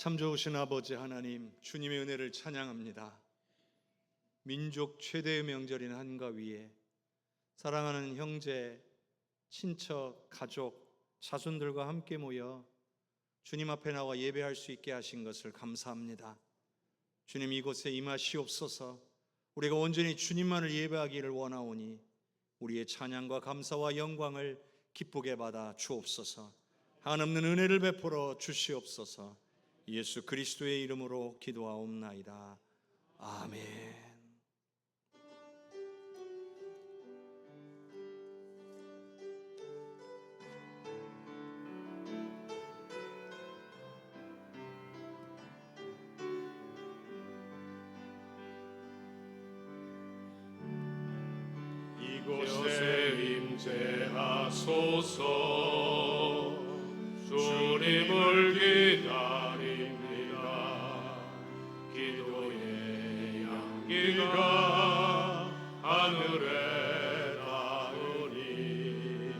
참 좋으신 아버지 하나님, 주님의 은혜를 찬양합니다. 민족 최대의 명절인 한가위에 사랑하는 형제, 친척, 가족, 자손들과 함께 모여 주님 앞에 나와 예배할 수 있게 하신 것을 감사합니다. 주님, 이곳에 임하시옵소서. 우리가 온전히 주님만을 예배하기를 원하오니 우리의 찬양과 감사와 영광을 기쁘게 받아 주옵소서. 한없는 은혜를 베풀어 주시옵소서. 예수 그리스도의 이름으로 기도하옵나이다. 아멘. 이곳에 임재하소서. 주님을 기다립니다. 기도의 향기가 하늘에 닿으니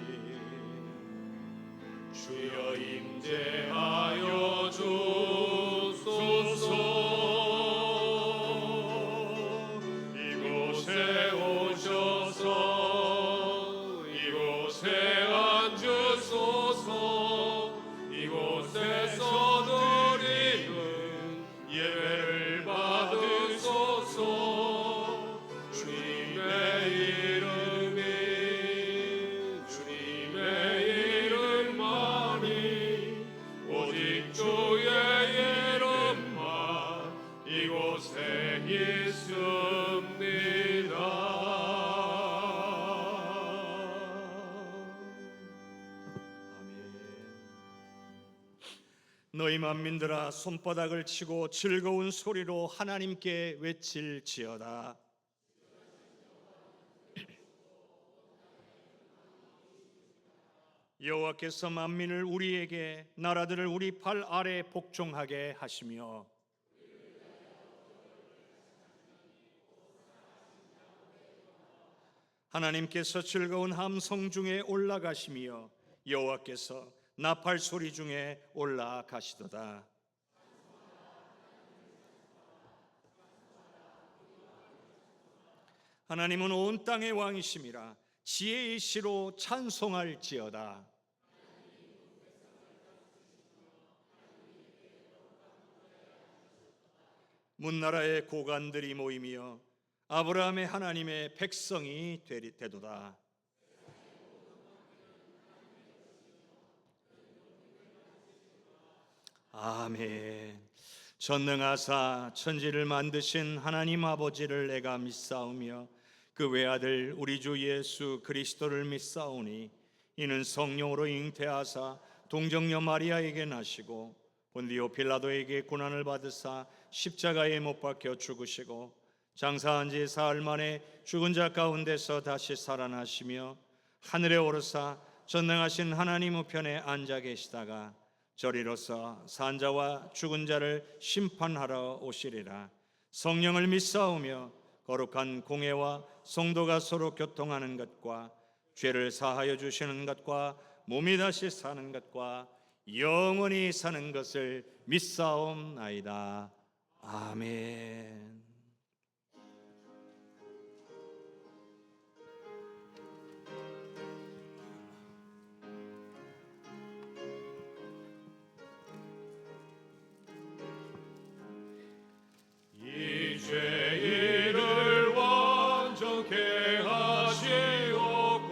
주여 임재하여 주소서. 이곳에 오셔서 이곳에 앉으소서. 이곳에서 드리는 예배를 받으소서. 주님의 이름만이 오직 주의 이름만 이곳에 있습니다. 너희 만민들아, 손바닥을 치고 즐거운 소리로 하나님께 외칠지어다. 여호와께서 만민을 우리에게, 나라들을 우리 발 아래 복종하게 하시며 하나님께서 즐거운 함성 중에 올라가시며 여호와께서 나팔 소리 중에 올라가시도다. 하나님은 온 땅의 왕이심이라. 지혜의 시로 찬송할지어다. 문나라의 고관들이 모이며 아브라함의 하나님의 백성이 되도다. 아멘. 전능하사 천지를 만드신 하나님 아버지를 내가 믿사오며 그 외아들 우리 주 예수 그리스도를 믿사오니 이는 성령으로 잉태하사 동정녀 마리아에게 나시고 본디오 빌라도에게 고난을 받으사 십자가에 못 박혀 죽으시고 장사한 지 사흘 만에 죽은 자 가운데서 다시 살아나시며 하늘에 오르사 전능하신 하나님 우편에 앉아 계시다가 저리로서 산자와 죽은 자를 심판하러 오시리라. 성령을 믿사오며 거룩한 공회와 성도가 서로 교통하는 것과 죄를 사하여 주시는 것과 몸이 다시 사는 것과 영원히 사는 것을 믿사옵나이다. 아멘. 이 죄인을 완전케 하시옵고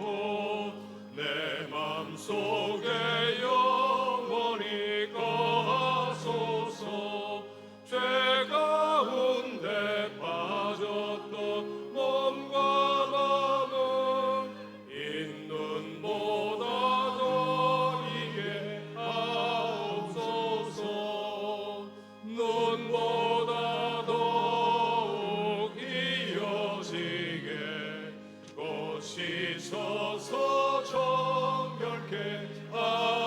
내 맘속에 영원히 거하소서. 죄 가운데 빠졌던 몸과 마음은 있는보다 더 이게 하옵소서. 눈보다 더욱 이어지게 씻어서 정결케 하옵소서.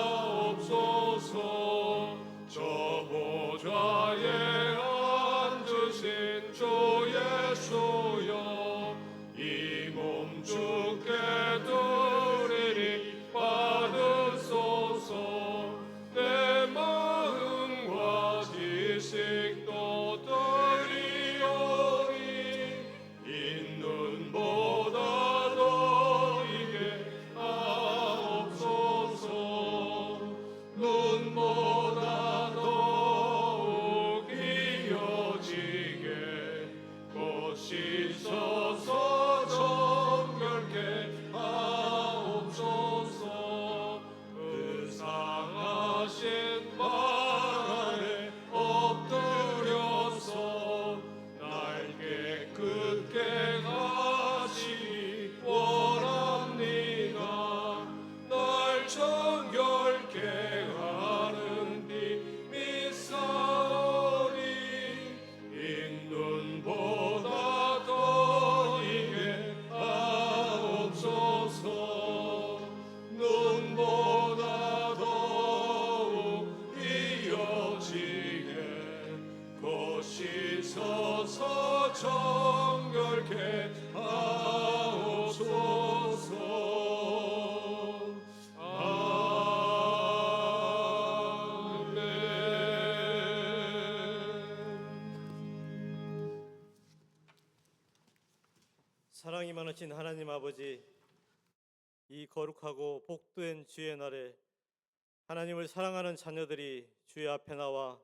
많으신 하나님 아버지, 이 거룩하고 복된 주의 날에 하나님을 사랑하는 자녀들이 주의 앞에 나와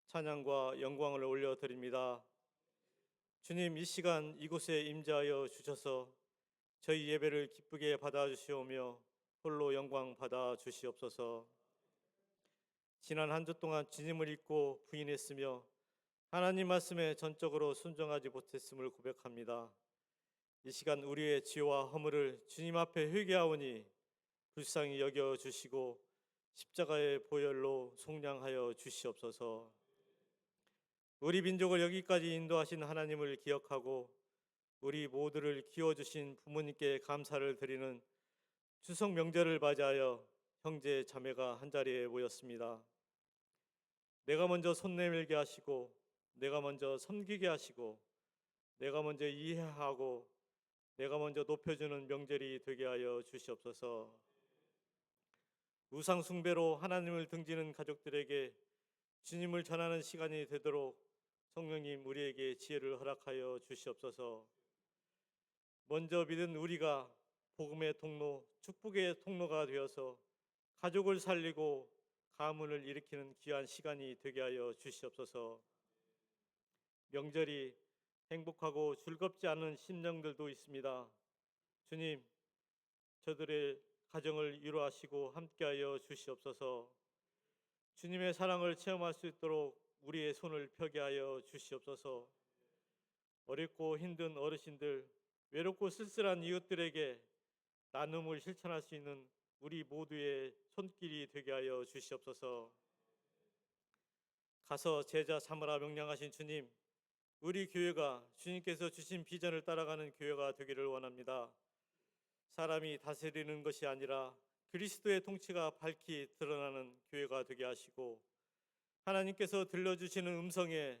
찬양과 영광을 올려드립니다. 주님, 이 시간 이곳에 임재하여 주셔서 저희 예배를 기쁘게 받아주시오며 홀로 영광 받아 주시옵소서. 지난 한 주 동안 주님을 잊고 부인했으며 하나님 말씀에 전적으로 순종하지 못했음을 고백합니다. 이 시간 우리의 죄와 허물을 주님 앞에 회개하오니 불쌍히 여겨 주시고 십자가의 보혈로 속량하여 주시옵소서. 우리 민족을 여기까지 인도하신 하나님을 기억하고 우리 모두를 키워주신 부모님께 감사를 드리는 추석 명절을 맞이하여 형제 자매가 한자리에 모였습니다. 내가 먼저 손 내밀게 하시고 내가 먼저 섬기게 하시고 내가 먼저 이해하고 내가 먼저 높여주는 명절이 되게 하여 주시옵소서. 우상 숭배로 하나님을 등지는 가족들에게 주님을 전하는 시간이 되도록 성령님 우리에게 지혜를 허락하여 주시옵소서. 먼저 믿은 우리가 복음의 통로, 축복의 통로가 되어서 가족을 살리고 가문을 일으키는 귀한 시간이 되게 하여 주시옵소서. 명절이 행복하고 즐겁지 않은 심령들도 있습니다. 주님, 저들의 가정을 위로하시고 함께하여 주시옵소서. 주님의 사랑을 체험할 수 있도록 우리의 손을 펴게 하여 주시옵소서. 어렵고 힘든 어르신들, 외롭고 쓸쓸한 이웃들에게 나눔을 실천할 수 있는 우리 모두의 손길이 되게 하여 주시옵소서. 가서 제자 삼으라 명령하신 주님, 우리 교회가 주님께서 주신 비전을 따라가는 교회가 되기를 원합니다. 사람이 다스리는 것이 아니라 그리스도의 통치가 밝히 드러나는 교회가 되게 하시고 하나님께서 들려주시는 음성에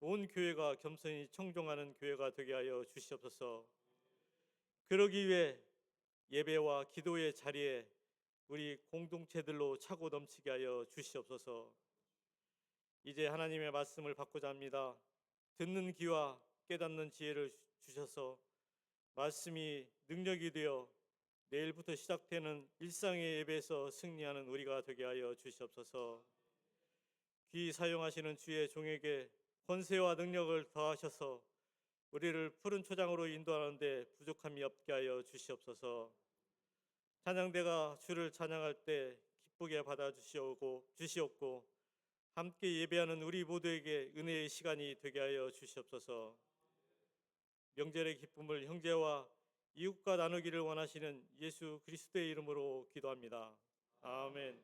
온 교회가 겸손히 청종하는 교회가 되게 하여 주시옵소서. 그러기 위해 예배와 기도의 자리에 우리 공동체들로 차고 넘치게 하여 주시옵소서. 이제 하나님의 말씀을 받고자 합니다. 듣는 귀와 깨닫는 지혜를 주셔서 말씀이 능력이 되어 내일부터 시작되는 일상의 예배에서 승리하는 우리가 되게 하여 주시옵소서. 귀 사용하시는 주의 종에게 권세와 능력을 더하셔서 우리를 푸른 초장으로 인도하는데 부족함이 없게 하여 주시옵소서. 찬양대가 주를 찬양할 때 기쁘게 받아주시옵고 함께 예배하는 우리 모두에게 은혜의 시간이 되게 하여 주시옵소서. 명절의 기쁨을 형제와 이웃과 나누기를 원하시는 예수 그리스도의 이름으로 기도합니다. 아멘.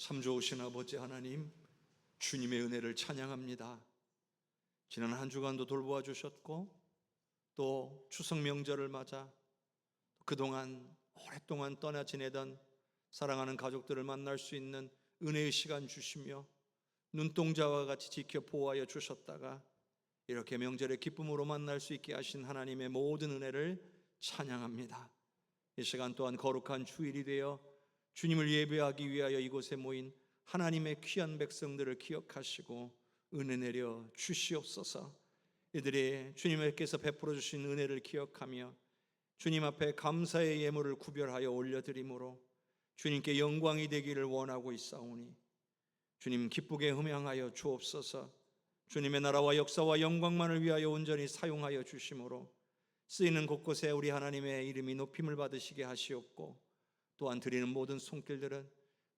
참 좋으신 아버지 하나님, 주님의 은혜를 찬양합니다. 지난 한 주간도 돌보아 주셨고 또 추석 명절을 맞아 그동안 오랫동안 떠나 지내던 사랑하는 가족들을 만날 수 있는 은혜의 시간 주시며 눈동자와 같이 지켜 보호하여 주셨다가 이렇게 명절의 기쁨으로 만날 수 있게 하신 하나님의 모든 은혜를 찬양합니다. 이 시간 또한 거룩한 주일이 되어 주님을 예배하기 위하여 이곳에 모인 하나님의 귀한 백성들을 기억하시고 은혜 내려 주시옵소서. 이들이 주님께서 베풀어 주신 은혜를 기억하며 주님 앞에 감사의 예물을 구별하여 올려드림으로 주님께 영광이 되기를 원하고 있사오니 주님 기쁘게 흠양하여 주옵소서. 주님의 나라와 역사와 영광만을 위하여 온전히 사용하여 주심으로 쓰이는 곳곳에 우리 하나님의 이름이 높임을 받으시게 하시옵고 또한 드리는 모든 손길들은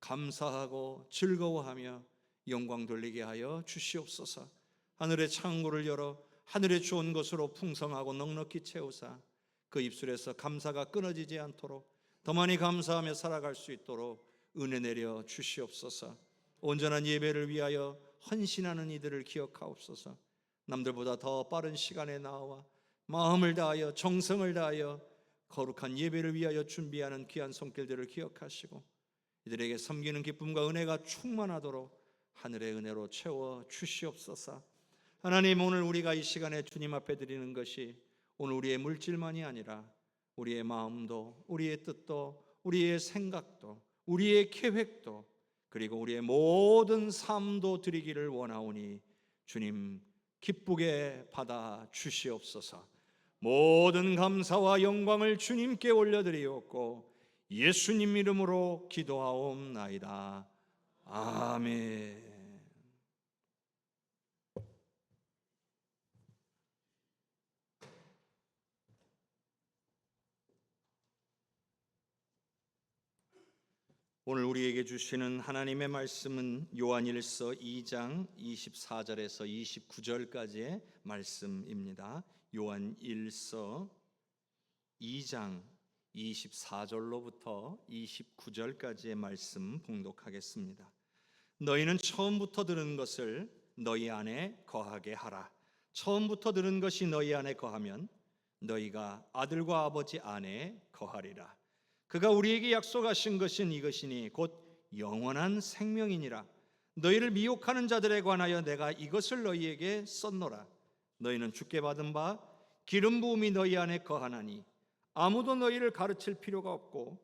감사하고 즐거워하며 영광 돌리게 하여 주시옵소서. 하늘의 창고를 열어 하늘의 좋은 것으로 풍성하고 넉넉히 채우사 그 입술에서 감사가 끊어지지 않도록 더 많이 감사하며 살아갈 수 있도록 은혜 내려 주시옵소서. 온전한 예배를 위하여 헌신하는 이들을 기억하옵소서. 남들보다 더 빠른 시간에 나와 마음을 다하여 정성을 다하여 거룩한 예배를 위하여 준비하는 귀한 손길들을 기억하시고 이들에게 섬기는 기쁨과 은혜가 충만하도록 하늘의 은혜로 채워 주시옵소서. 하나님, 오늘 우리가 이 시간에 주님 앞에 드리는 것이 오늘 우리의 물질만이 아니라 우리의 마음도, 우리의 뜻도, 우리의 생각도, 우리의 계획도, 그리고 우리의 모든 삶도 드리기를 원하오니 주님 기쁘게 받아 주시옵소서. 모든 감사와 영광을 주님께 올려드리옵고 예수님 이름으로 기도하옵나이다. 아멘. 오늘 우리에게 주시는 하나님의 말씀은 요한일서 2장 24절에서 29절까지의 말씀입니다. 요한일서 2장 24절로부터 29절까지의 말씀 봉독하겠습니다. 너희는 처음부터 들은 것을 너희 안에 거하게 하라. 처음부터 들은 것이 너희 안에 거하면 너희가 아들과 아버지 안에 거하리라. 그가 우리에게 약속하신 것은 이것이니 곧 영원한 생명이니라. 너희를 미혹하는 자들에 관하여 내가 이것을 너희에게 썼노라. 너희는 주께 받은 바 기름 부음이 너희 안에 거하나니 아무도 너희를 가르칠 필요가 없고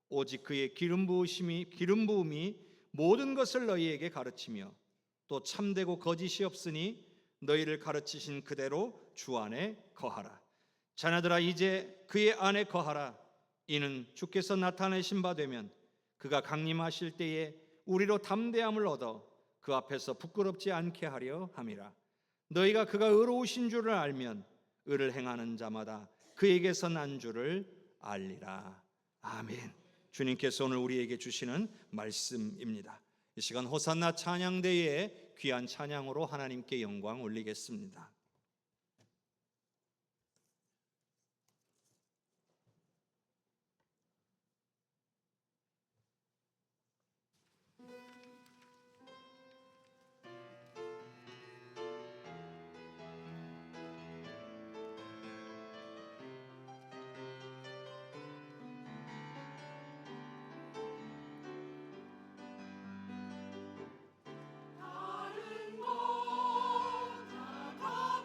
오직 그의 기름 부음이 모든 것을 너희에게 가르치며 또 참되고 거짓이 없으니 너희를 가르치신 그대로 주 안에 거하라. 자녀들아, 이제 그의 안에 거하라. 이는 주께서 나타내신 바 되면 그가 강림하실 때에 우리로 담대함을 얻어 그 앞에서 부끄럽지 않게 하려 함이라. 너희가 그가 의로우신 줄을 알면 의를 행하는 자마다 그에게서 난 줄을 알리라. 아멘. 주님께서 오늘 우리에게 주시는 말씀입니다. 이 시간 호산나 찬양대에 귀한 찬양으로 하나님께 영광 올리겠습니다. 다른 것다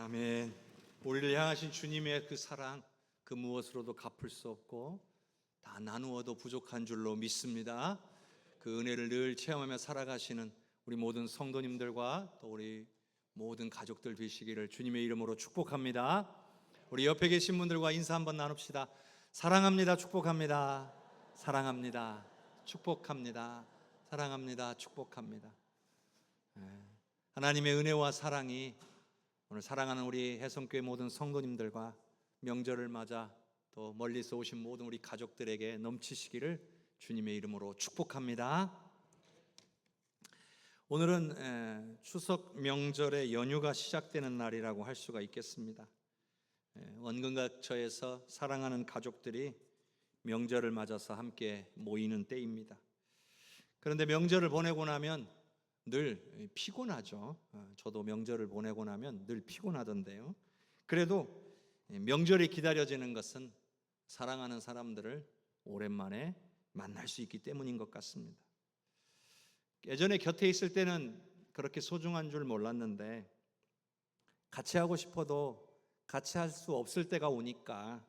아멘. 우리를 향하신 주님의 그 사랑, 그 무엇으로도 갚을 수 없고 다 나누어도 부족한 줄로 믿습니다. 그 은혜를 늘 체험하며 살아가시는 우리 모든 성도님들과 또 우리 모든 가족들 되시기를 주님의 이름으로 축복합니다. 우리 옆에 계신 분들과 인사 한번 나눕시다. 사랑합니다. 축복합니다. 사랑합니다. 축복합니다. 사랑합니다. 축복합니다. 하나님의 은혜와 사랑이 오늘 사랑하는 우리 해성교회 모든 성도님들과 명절을 맞아 또 멀리서 오신 모든 우리 가족들에게 넘치시기를 주님의 이름으로 축복합니다. 오늘은 추석 명절의 연휴가 시작되는 날이라고 할 수가 있겠습니다. 원근각처에서 사랑하는 가족들이 명절을 맞아서 함께 모이는 때입니다. 그런데 명절을 보내고 나면 늘 피곤하죠. 저도 명절을 보내고 나면 늘 피곤하던데요. 그래도 명절이 기다려지는 것은 사랑하는 사람들을 오랜만에 만날 수 있기 때문인 것 같습니다. 예전에 곁에 있을 때는 그렇게 소중한 줄 몰랐는데 같이 하고 싶어도 같이 할 수 없을 때가 오니까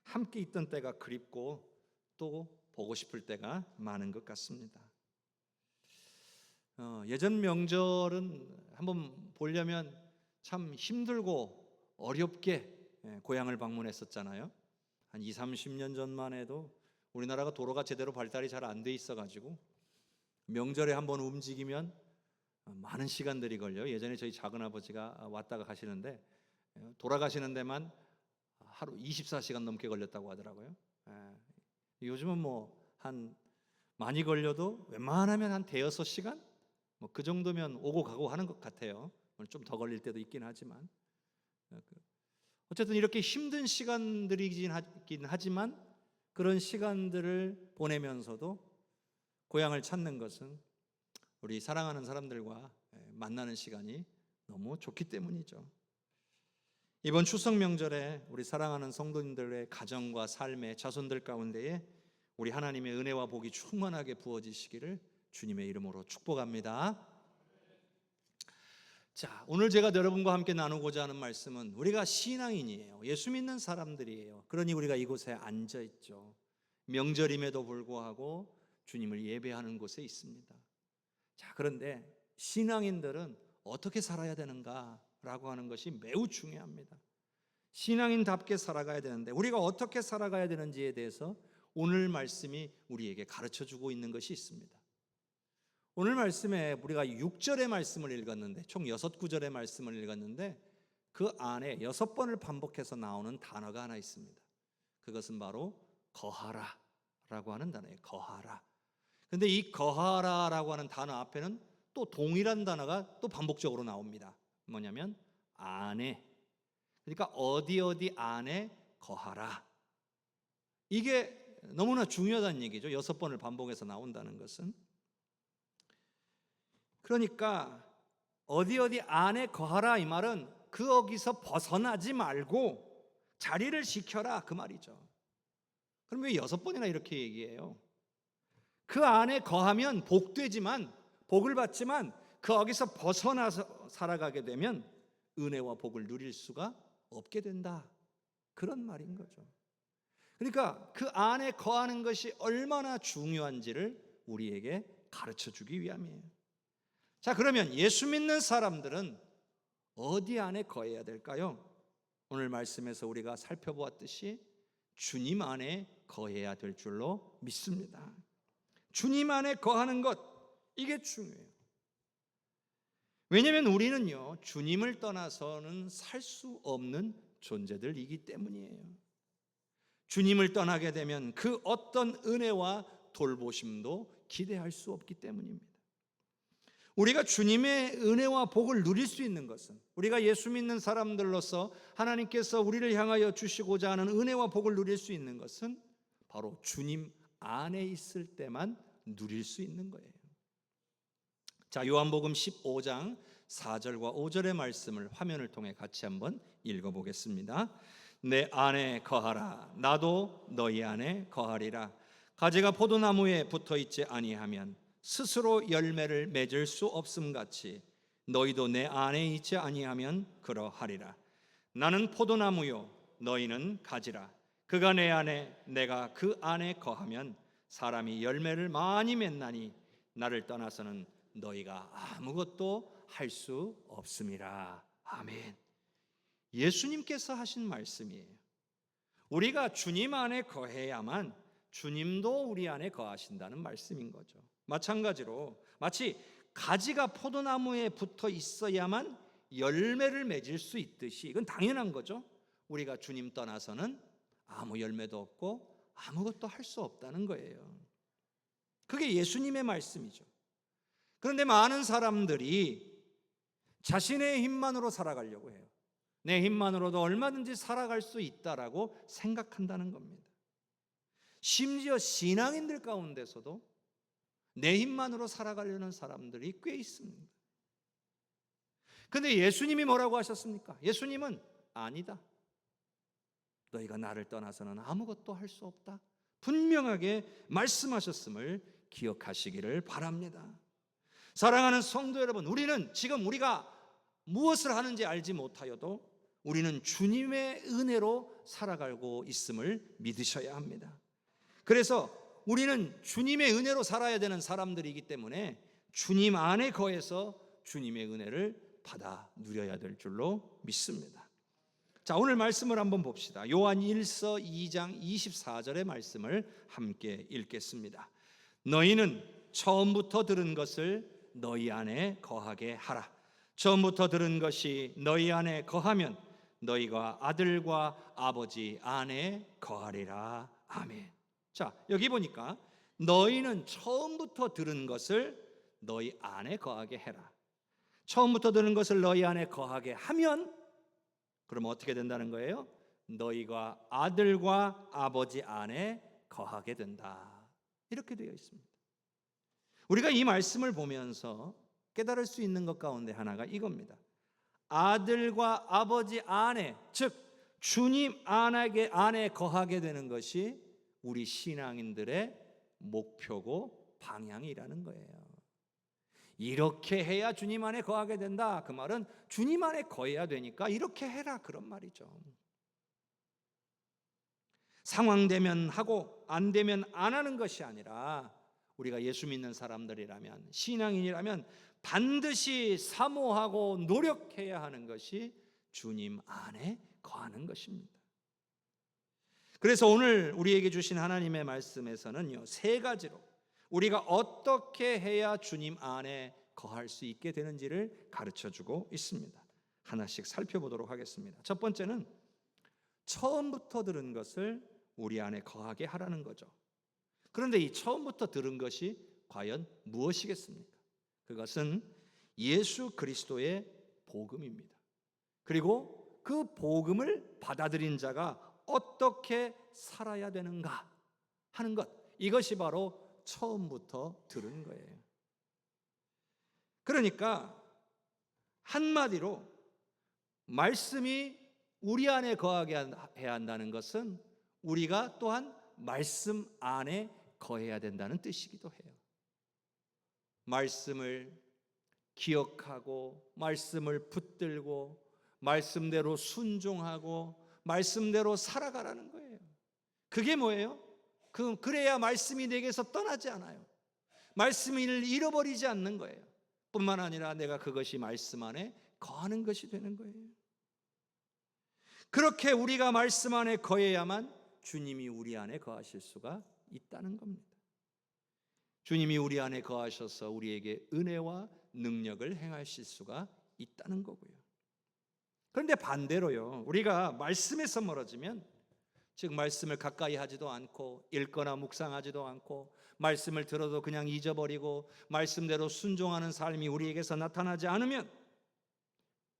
함께 있던 때가 그립고 또 보고 싶을 때가 많은 것 같습니다. 예전 명절은 한번 보려면 참 힘들고 어렵게 고향을 방문했었잖아요. 한 20, 30년 전만 해도 우리나라가 도로가 제대로 발달이 잘 안 돼 있어가지고 명절에 한번 움직이면 많은 시간들이 걸려요. 예전에 저희 작은아버지가 왔다가 가시는데 돌아가시는 데만 하루 24시간 넘게 걸렸다고 하더라고요. 요즘은 한 많이 걸려도 웬만하면 한 대여섯 시간? 그 정도면 오고 가고 하는 것 같아요. 좀 더 걸릴 때도 있긴 하지만 어쨌든 이렇게 힘든 시간들이긴 하지만 그런 시간들을 보내면서도 고향을 찾는 것은 우리 사랑하는 사람들과 만나는 시간이 너무 좋기 때문이죠. 이번 추석 명절에 우리 사랑하는 성도님들의 가정과 삶의 자손들 가운데에 우리 하나님의 은혜와 복이 충만하게 부어지시기를 주님의 이름으로 축복합니다. 자, 오늘 제가 여러분과 함께 나누고자 하는 말씀은 우리가 신앙인이에요. 예수 믿는 사람들이에요. 그러니 우리가 이곳에 앉아 있죠. 명절임에도 불구하고 주님을 예배하는 곳에 있습니다. 자, 그런데 신앙인들은 어떻게 살아야 되는가라고 하는 것이 매우 중요합니다. 신앙인답게 살아가야 되는데 우리가 어떻게 살아가야 되는지에 대해서 오늘 말씀이 우리에게 가르쳐주고 있는 것이 있습니다. 오늘 말씀에 우리가 6절의 말씀을 읽었는데 총 6구절의 말씀을 읽었는데 그 안에 6번을 반복해서 나오는 단어가 하나 있습니다. 그것은 바로 거하라 라고 하는 단어예요. 거하라. 근데 이 거하라라고 하는 단어 앞에는 또 동일한 단어가 또 반복적으로 나옵니다. 뭐냐면 안에. 그러니까 어디 안에 거하라. 이게 너무나 중요하다는 얘기죠. 6번을 반복해서 나온다는 것은. 그러니까 어디 안에 거하라 이 말은 거기서 벗어나지 말고 자리를 지켜라 그 말이죠. 그럼 왜 6번이나 이렇게 얘기해요? 그 안에 거하면 복되지만 복을 받지만 거기서 벗어나서 살아가게 되면 은혜와 복을 누릴 수가 없게 된다. 그런 말인 거죠. 그러니까 그 안에 거하는 것이 얼마나 중요한지를 우리에게 가르쳐 주기 위함이에요. 자, 그러면 예수 믿는 사람들은 어디 안에 거해야 될까요? 오늘 말씀에서 우리가 살펴보았듯이 주님 안에 거해야 될 줄로 믿습니다. 주님 안에 거하는 것, 이게 중요해요. 왜냐하면 우리는요, 주님을 떠나서는 살 수 없는 존재들이기 때문이에요. 주님을 떠나게 되면 그 어떤 은혜와 돌보심도 기대할 수 없기 때문입니다. 우리가 주님의 은혜와 복을 누릴 수 있는 것은 우리가 예수 믿는 사람들로서 하나님께서 우리를 향하여 주시고자 하는 은혜와 복을 누릴 수 있는 것은 바로 주님 안에 있을 때만 누릴 수 있는 거예요. 자, 요한복음 15장 4절과 5절의 말씀을 화면을 통해 같이 한번 읽어보겠습니다. 내 안에 거하라. 나도 너희 안에 거하리라. 가지가 포도나무에 붙어있지 아니하면 스스로 열매를 맺을 수 없음같이 너희도 내 안에 있지 아니하면 그러하리라. 나는 포도나무요 너희는 가지라. 그가 내 안에 내가 그 안에 거하면 사람이 열매를 많이 맺나니 나를 떠나서는 너희가 아무것도 할 수 없음이라. 아멘. 예수님께서 하신 말씀이에요. 우리가 주님 안에 거해야만 주님도 우리 안에 거하신다는 말씀인 거죠. 마찬가지로 마치 가지가 포도나무에 붙어 있어야만 열매를 맺을 수 있듯이, 이건 당연한 거죠. 우리가 주님 떠나서는 아무 열매도 없고 아무것도 할 수 없다는 거예요. 그게 예수님의 말씀이죠. 그런데 많은 사람들이 자신의 힘만으로 살아가려고 해요. 내 힘만으로도 얼마든지 살아갈 수 있다라고 생각한다는 겁니다. 심지어 신앙인들 가운데서도 내 힘만으로 살아가려는 사람들이 꽤 있습니다. 그런데 예수님이 뭐라고 하셨습니까? 예수님은 아니다. 너희가 나를 떠나서는 아무것도 할 수 없다. 분명하게 말씀하셨음을 기억하시기를 바랍니다. 사랑하는 성도 여러분, 우리는 지금 우리가 무엇을 하는지 알지 못하여도 우리는 주님의 은혜로 살아가고 있음을 믿으셔야 합니다. 그래서 우리는 주님의 은혜로 살아야 되는 사람들이기 때문에 주님 안에 거해서 주님의 은혜를 받아 누려야 될 줄로 믿습니다. 자, 오늘 말씀을 한번 봅시다. 요한 1서 2장 24절의 말씀을 함께 읽겠습니다. 너희는 처음부터 들은 것을 너희 안에 거하게 하라. 처음부터 들은 것이 너희 안에 거하면 너희가 아들과 아버지 안에 거하리라. 아멘. 자, 여기 보니까 너희는 처음부터 들은 것을 너희 안에 거하게 해라. 처음부터 들은 것을 너희 안에 거하게 하면 그럼 어떻게 된다는 거예요? 너희가 아들과 아버지 안에 거하게 된다. 이렇게 되어 있습니다. 우리가 이 말씀을 보면서 깨달을 수 있는 것 가운데 하나가 이겁니다. 아들과 아버지 안에, 즉 주님 안에 거하게 되는 것이 우리 신앙인들의 목표고 방향이라는 거예요. 이렇게 해야 주님 안에 거하게 된다. 그 말은 주님 안에 거해야 되니까 이렇게 해라, 그런 말이죠. 상황되면 하고 안 되면 안 하는 것이 아니라 우리가 예수 믿는 사람들이라면, 신앙인이라면 반드시 사모하고 노력해야 하는 것이 주님 안에 거하는 것입니다. 그래서 오늘 우리에게 주신 하나님의 말씀에서는요, 세 가지로 우리가 어떻게 해야 주님 안에 거할 수 있게 되는지를 가르쳐주고 있습니다. 하나씩 살펴보도록 하겠습니다. 첫 번째는 처음부터 들은 것을 우리 안에 거하게 하라는 거죠. 그런데 이 처음부터 들은 것이 과연 무엇이겠습니까? 그것은 예수 그리스도의 복음입니다. 그리고 그 복음을 받아들인 자가 어떻게 살아야 되는가 하는 것, 이것이 바로 처음부터 들은 거예요. 그러니까 한마디로 말씀이 우리 안에 거하게 해야 한다는 것은 우리가 또한 말씀 안에 거해야 된다는 뜻이기도 해요. 말씀을 기억하고 말씀을 붙들고 말씀대로 순종하고 말씀대로 살아가라는 거예요. 그게 뭐예요? 그래야 말씀이 내게서 떠나지 않아요. 말씀을 잃어버리지 않는 거예요. 뿐만 아니라 내가 그것이 말씀 안에 거하는 것이 되는 거예요. 그렇게 우리가 말씀 안에 거해야만 주님이 우리 안에 거하실 수가 있다는 겁니다. 주님이 우리 안에 거하셔서 우리에게 은혜와 능력을 행하실 수가 있다는 거고요. 그런데 반대로요, 우리가 말씀에서 멀어지면, 즉 말씀을 가까이 하지도 않고 읽거나 묵상하지도 않고 말씀을 들어도 그냥 잊어버리고 말씀대로 순종하는 삶이 우리에게서 나타나지 않으면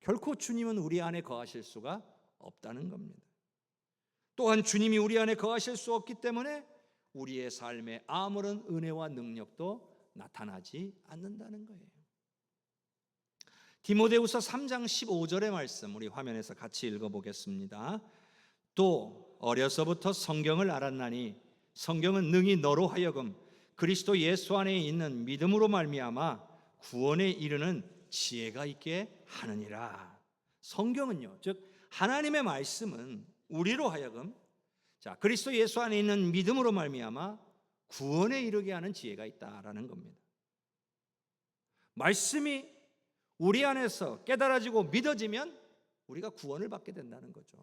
결코 주님은 우리 안에 거하실 수가 없다는 겁니다. 또한 주님이 우리 안에 거하실 수 없기 때문에 우리의 삶에 아무런 은혜와 능력도 나타나지 않는다는 거예요. 디모데후서 3장 15절의 말씀 우리 화면에서 같이 읽어보겠습니다. 또 어려서부터 성경을 알았나니 성경은 능히 너로 하여금 그리스도 예수 안에 있는 믿음으로 말미암아 구원에 이르는 지혜가 있게 하느니라. 성경은요, 즉 하나님의 말씀은 우리로 하여금 그리스도 예수 안에 있는 믿음으로 말미암아 구원에 이르게 하는 지혜가 있다라는 겁니다. 말씀이 우리 안에서 깨달아지고 믿어지면 우리가 구원을 받게 된다는 거죠.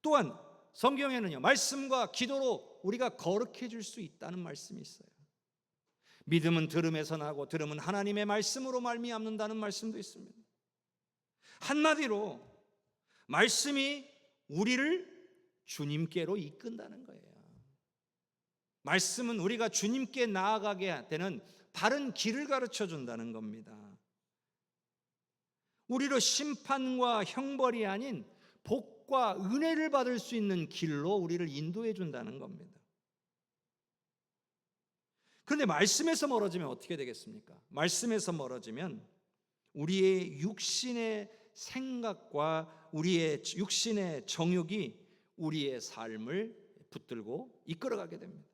또한 성경에는요, 말씀과 기도로 우리가 거룩해 질 수 있다는 말씀이 있어요. 믿음은 들음에서 나고 들음은 하나님의 말씀으로 말미암는다는 말씀도 있습니다. 한마디로 말씀이 우리를 주님께로 이끈다는 거예요. 말씀은 우리가 주님께 나아가게 되는 바른 길을 가르쳐 준다는 겁니다. 우리로 심판과 형벌이 아닌 복과 은혜를 받을 수 있는 길로 우리를 인도해 준다는 겁니다. 그런데 말씀에서 멀어지면 어떻게 되겠습니까? 말씀에서 멀어지면 우리의 육신의 생각과 우리의 육신의 정욕이 우리의 삶을 붙들고 이끌어가게 됩니다.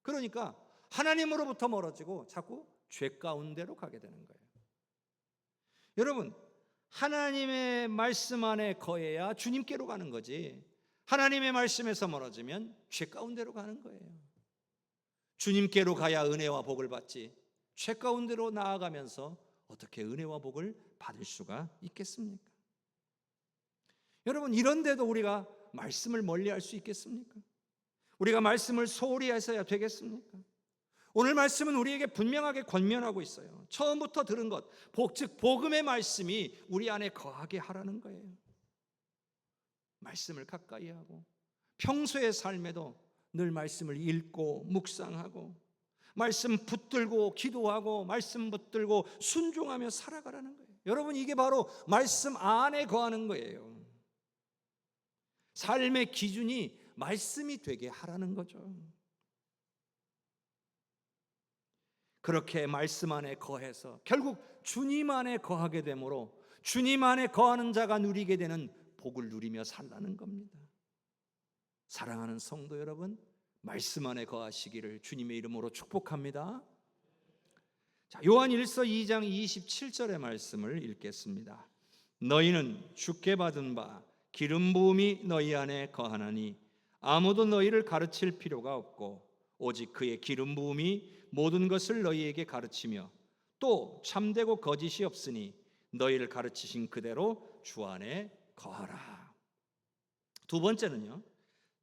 그러니까 하나님으로부터 멀어지고 자꾸 죄 가운데로 가게 되는 거예요. 여러분, 하나님의 말씀 안에 거해야 주님께로 가는 거지, 하나님의 말씀에서 멀어지면 죄 가운데로 가는 거예요. 주님께로 가야 은혜와 복을 받지, 죄 가운데로 나아가면서 어떻게 은혜와 복을 받을 수가 있겠습니까? 여러분, 이런데도 우리가 말씀을 멀리할 수 있겠습니까? 우리가 말씀을 소홀히 해서야 되겠습니까? 오늘 말씀은 우리에게 분명하게 권면하고 있어요. 처음부터 들은 것, 즉 복음의 말씀이 우리 안에 거하게 하라는 거예요. 말씀을 가까이 하고 평소의 삶에도 늘 말씀을 읽고 묵상하고 말씀 붙들고 기도하고 말씀 붙들고 순종하며 살아가라는 거예요. 여러분, 이게 바로 말씀 안에 거하는 거예요. 삶의 기준이 말씀이 되게 하라는 거죠. 그렇게 말씀 안에 거해서 결국 주님 안에 거하게 되므로 주님 안에 거하는 자가 누리게 되는 복을 누리며 살라는 겁니다. 사랑하는 성도 여러분, 말씀 안에 거하시기를 주님의 이름으로 축복합니다. 요한 1서 2장 27절의 말씀을 읽겠습니다. 너희는 주께 받은 바 기름 부음이 너희 안에 거하나니 아무도 너희를 가르칠 필요가 없고 오직 그의 기름 부음이 모든 것을 너희에게 가르치며 또 참되고 거짓이 없으니 너희를 가르치신 그대로 주 안에 거하라. 두 번째는요,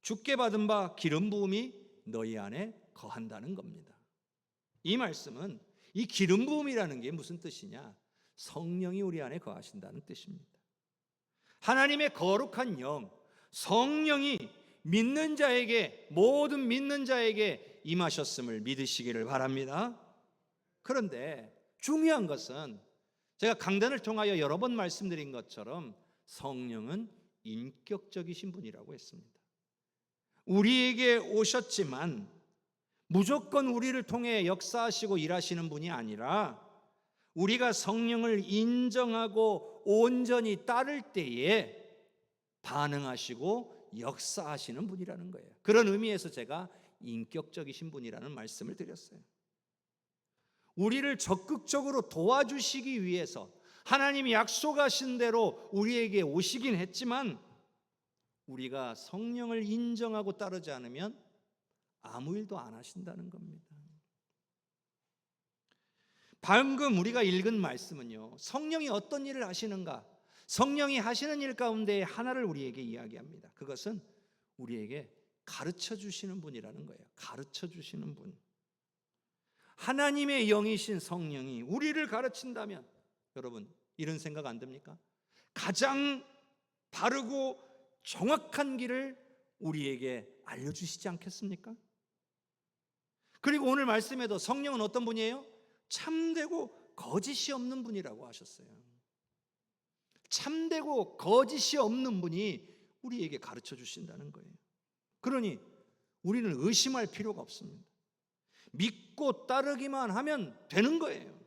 주께 받은 바 기름 부음이 너희 안에 거한다는 겁니다. 이 말씀은 이 기름 부음이라는 게 무슨 뜻이냐? 성령이 우리 안에 거하신다는 뜻입니다. 하나님의 거룩한 영, 성령이 믿는 자에게, 모든 믿는 자에게 임하셨음을 믿으시기를 바랍니다. 그런데 중요한 것은 제가 강단을 통하여 여러 번 말씀드린 것처럼 성령은 인격적이신 분이라고 했습니다. 우리에게 오셨지만 무조건 우리를 통해 역사하시고 일하시는 분이 아니라 우리가 성령을 인정하고 온전히 따를 때에 반응하시고 역사하시는 분이라는 거예요. 그런 의미에서 제가 인격적이신 분이라는 말씀을 드렸어요. 우리를 적극적으로 도와주시기 위해서 하나님이 약속하신 대로 우리에게 오시긴 했지만 우리가 성령을 인정하고 따르지 않으면 아무 일도 안 하신다는 겁니다. 방금 우리가 읽은 말씀은요, 성령이 어떤 일을 하시는가, 성령이 하시는 일 가운데 하나를 우리에게 이야기합니다. 그것은 우리에게 가르쳐 주시는 분이라는 거예요. 가르쳐 주시는 분. 하나님의 영이신 성령이 우리를 가르친다면 여러분, 이런 생각 안 듭니까? 가장 바르고 정확한 길을 우리에게 알려주시지 않겠습니까? 그리고 오늘 말씀에도 성령은 어떤 분이에요? 참되고 거짓이 없는 분이라고 하셨어요. 참되고 거짓이 없는 분이 우리에게 가르쳐 주신다는 거예요. 그러니 우리는 의심할 필요가 없습니다. 믿고 따르기만 하면 되는 거예요.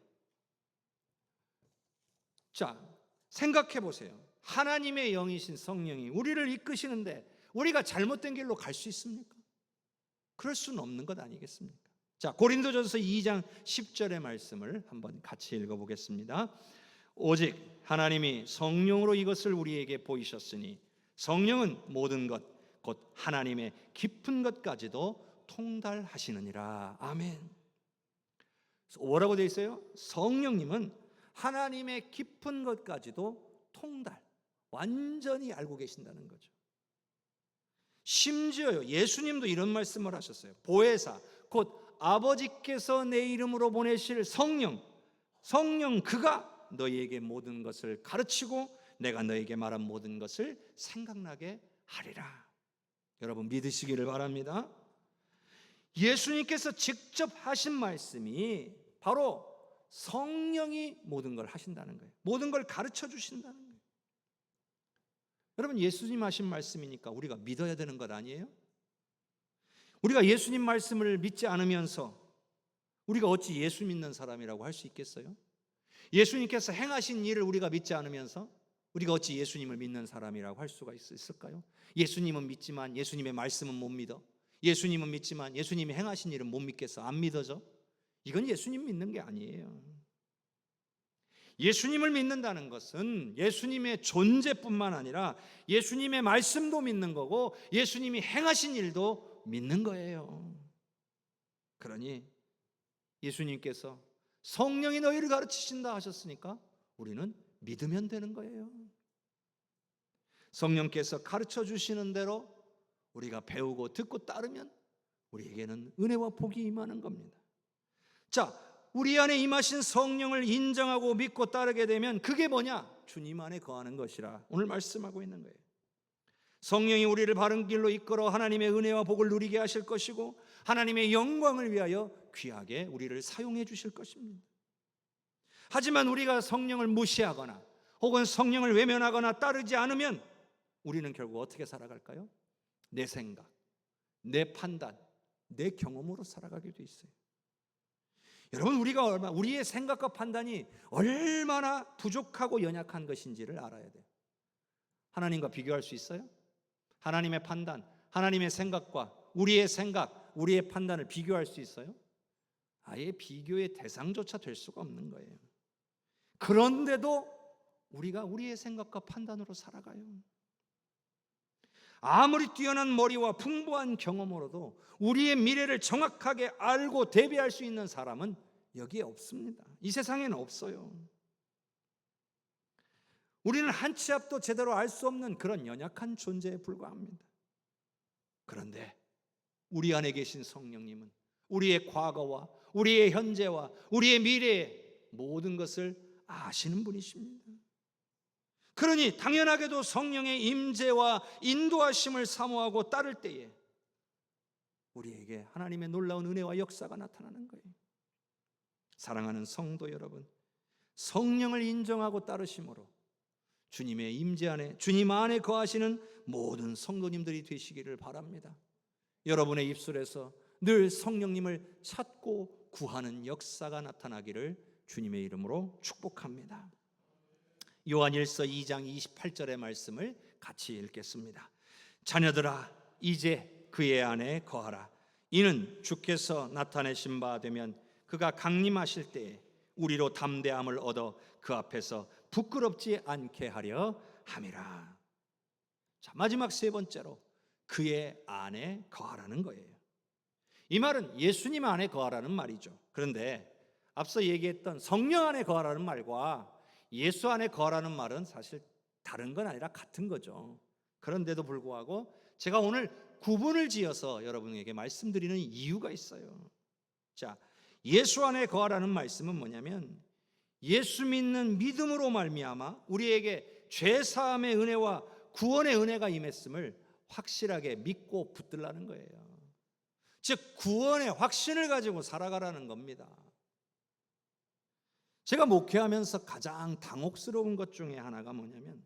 자, 생각해 보세요. 하나님의 영이신 성령이 우리를 이끄시는데 우리가 잘못된 길로 갈 수 있습니까? 그럴 수는 없는 것 아니겠습니까? 자, 고린도전서 2장 10절의 말씀을 한번 같이 읽어보겠습니다. 오직 하나님이 성령으로 이것을 우리에게 보이셨으니 성령은 모든 것 곧 하나님의 깊은 것까지도 통달하시느니라. 아멘. 뭐라고 되어 있어요? 성령님은 하나님의 깊은 것까지도 통달, 완전히 알고 계신다는 거죠. 심지어요, 예수님도 이런 말씀을 하셨어요. 보혜사, 곧 아버지께서 내 이름으로 보내실 성령 그가 너희에게 모든 것을 가르치고 내가 너희에게 말한 모든 것을 생각나게 하리라. 여러분 믿으시기를 바랍니다. 예수님께서 직접 하신 말씀이 바로 성령이 모든 걸 하신다는 거예요. 모든 걸 가르쳐 주신다는 거예요. 여러분 예수님 하신 말씀이니까 우리가 믿어야 되는 것 아니에요? 우리가 예수님 말씀을 믿지 않으면서 우리가 어찌 예수 믿는 사람이라고 할 수 있겠어요? 예수님께서 행하신 일을 우리가 믿지 않으면서 우리가 어찌 예수님을 믿는 사람이라고 할 수가 있을까요? 예수님은 믿지만 예수님의 말씀은 못 믿어. 예수님은 믿지만 예수님이 행하신 일은 못 믿겠어. 안 믿어져? 이건 예수님 믿는 게 아니에요. 예수님을 믿는다는 것은 예수님의 존재뿐만 아니라 예수님의 말씀도 믿는 거고 예수님이 행하신 일도 믿는 거예요. 그러니 예수님께서 성령이 너희를 가르치신다 하셨으니까 우리는 믿으면 되는 거예요. 성령께서 가르쳐 주시는 대로 우리가 배우고 듣고 따르면 우리에게는 은혜와 복이 임하는 겁니다. 자, 우리 안에 임하신 성령을 인정하고 믿고 따르게 되면 그게 뭐냐? 주님 안에 거하는 것이라 오늘 말씀하고 있는 거예요. 성령이 우리를 바른 길로 이끌어 하나님의 은혜와 복을 누리게 하실 것이고 하나님의 영광을 위하여 귀하게 우리를 사용해 주실 것입니다. 하지만 우리가 성령을 무시하거나 혹은 성령을 외면하거나 따르지 않으면 우리는 결국 어떻게 살아갈까요? 내 생각, 내 판단, 내 경험으로 살아가게 돼 있어요. 여러분 우리의 생각과 판단이 얼마나 부족하고 연약한 것인지를 알아야 돼요. 하나님과 비교할 수 있어요? 하나님의 판단, 하나님의 생각과 우리의 생각, 우리의 판단을 비교할 수 있어요? 아예 비교의 대상조차 될 수가 없는 거예요. 그런데도 우리가 우리의 생각과 판단으로 살아가요. 아무리 뛰어난 머리와 풍부한 경험으로도 우리의 미래를 정확하게 알고 대비할 수 있는 사람은 여기에 없습니다. 이 세상에는 없어요. 우리는 한 치 앞도 제대로 알 수 없는 그런 연약한 존재에 불과합니다. 그런데 우리 안에 계신 성령님은 우리의 과거와 우리의 현재와 우리의 미래의 모든 것을 아시는 분이십니다. 그러니 당연하게도 성령의 임재와 인도하심을 사모하고 따를 때에 우리에게 하나님의 놀라운 은혜와 역사가 나타나는 거예요. 사랑하는 성도 여러분, 성령을 인정하고 따르심으로 주님의 임재 안에, 주님 안에 거하시는 모든 성도님들이 되시기를 바랍니다. 여러분의 입술에서 늘 성령님을 찾고 구하는 역사가 나타나기를 주님의 이름으로 축복합니다. 요한일서 2장 28절의 말씀을 같이 읽겠습니다. 자녀들아 이제 그의 안에 거하라. 이는 주께서 나타내신 바 되면 그가 강림하실 때에 우리로 담대함을 얻어 그 앞에서 부끄럽지 않게 하려 함이라. 자, 마지막 세 번째로 그의 안에 거하라는 거예요. 이 말은 예수님 안에 거하라는 말이죠. 그런데 앞서 얘기했던 성령 안에 거하라는 말과 예수 안에 거하라는 말은 사실 다른 건 아니라 같은 거죠. 그런데도 불구하고 제가 오늘 구분을 지어서 여러분에게 말씀드리는 이유가 있어요. 자, 예수 안에 거하라는 말씀은 뭐냐면 예수 믿는 믿음으로 말미암아 우리에게 죄 사함의 은혜와 구원의 은혜가 임했음을 확실하게 믿고 붙들라는 거예요. 즉 구원의 확신을 가지고 살아가라는 겁니다. 제가 목회하면서 가장 당혹스러운 것 중에 하나가 뭐냐면